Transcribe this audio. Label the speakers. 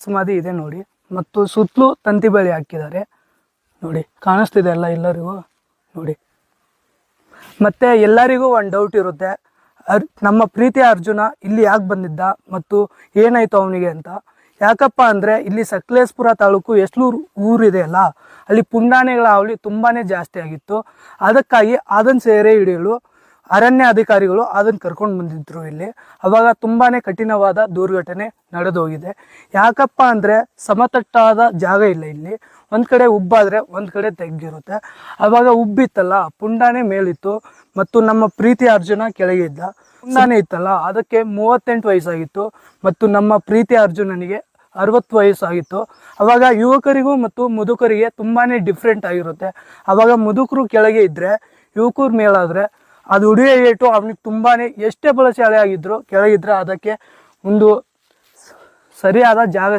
Speaker 1: ಸಮಾಧಿ ಇದೆ ನೋಡಿ, ಮತ್ತು ಸುತ್ತಲೂ ತಂತಿ ಬೇಲಿ ಹಾಕಿದ್ದಾರೆ ನೋಡಿ, ಕಾಣಿಸ್ತಿದೆ ಅಲ್ಲ ಎಲ್ಲರಿಗೂ ನೋಡಿ. ಮತ್ತೆ ಎಲ್ಲರಿಗೂ ಒಂದು ಡೌಟ್ ಇರುತ್ತೆ, ನಮ್ಮ ಪ್ರೀತಿಯ ಅರ್ಜುನ ಇಲ್ಲಿ ಯಾಕೆ ಬಂದಿದ್ದ ಮತ್ತು ಏನಾಯ್ತು ಅವನಿಗೆ ಅಂತ. ಯಾಕಪ್ಪ ಅಂದರೆ ಇಲ್ಲಿ ಸಕಲೇಶಪುರ ತಾಲೂಕು ಎಸ್ಲೂರು ಊರಿದೆ ಅಲ್ಲ, ಅಲ್ಲಿ ಪುಂಡಾನೆಗಳ ಹಾವಳಿ ತುಂಬಾ ಜಾಸ್ತಿ ಆಗಿತ್ತು. ಅದಕ್ಕಾಗಿ ಅದನ್ನು ಸೆರೆ ಹಿಡಿಯಲು ಅರಣ್ಯ ಅಧಿಕಾರಿಗಳು ಅದನ್ನು ಕರ್ಕೊಂಡು ಬಂದಿದ್ರು ಇಲ್ಲಿ. ಅವಾಗ ತುಂಬಾ ಕಠಿಣವಾದ ದುರ್ಘಟನೆ ನಡೆದೋಗಿದೆ. ಯಾಕಪ್ಪ ಅಂದರೆ ಸಮತಟ್ಟಾದ ಜಾಗ ಇಲ್ಲ ಇಲ್ಲಿ, ಒಂದು ಕಡೆ ಉಬ್ಬಾದರೆ ಒಂದು ಕಡೆ ತೆಗ್ಗಿರುತ್ತೆ. ಆವಾಗ ಉಬ್ಬಿತ್ತಲ್ಲ, ಪುಂಡಾನೆ ಮೇಲಿತ್ತು ಮತ್ತು ನಮ್ಮ ಪ್ರೀತಿ ಅರ್ಜುನ ಕೆಳಗೆ ಇದ್ದ. ಪುಂಡಾನೆ ಇತ್ತಲ್ಲ ಅದಕ್ಕೆ 38 ವಯಸ್ಸಾಗಿತ್ತು ಮತ್ತು ನಮ್ಮ ಪ್ರೀತಿ ಅರ್ಜುನನಿಗೆ 60 ವಯಸ್ಸಾಗಿತ್ತು. ಅವಾಗ ಯುವಕರಿಗೂ ಮತ್ತು ಮುದುಕರಿಗೆ ತುಂಬಾ ಡಿಫ್ರೆಂಟ್ ಆಗಿರುತ್ತೆ. ಅವಾಗ ಮುದುಕರು ಕೆಳಗೆ ಇದ್ದರೆ ಯುವಕರು ಮೇಲಾದರೆ ಅದು ಉಡಿಯ ಏಟು ಅವನಿಗೆ ತುಂಬಾ ಎಷ್ಟೇ ಬಲಶಾಲಿ ಆಗಿದ್ರು ಕೆಳಗಿದ್ರೆ ಅದಕ್ಕೆ ಒಂದು ಸರಿಯಾದ ಜಾಗ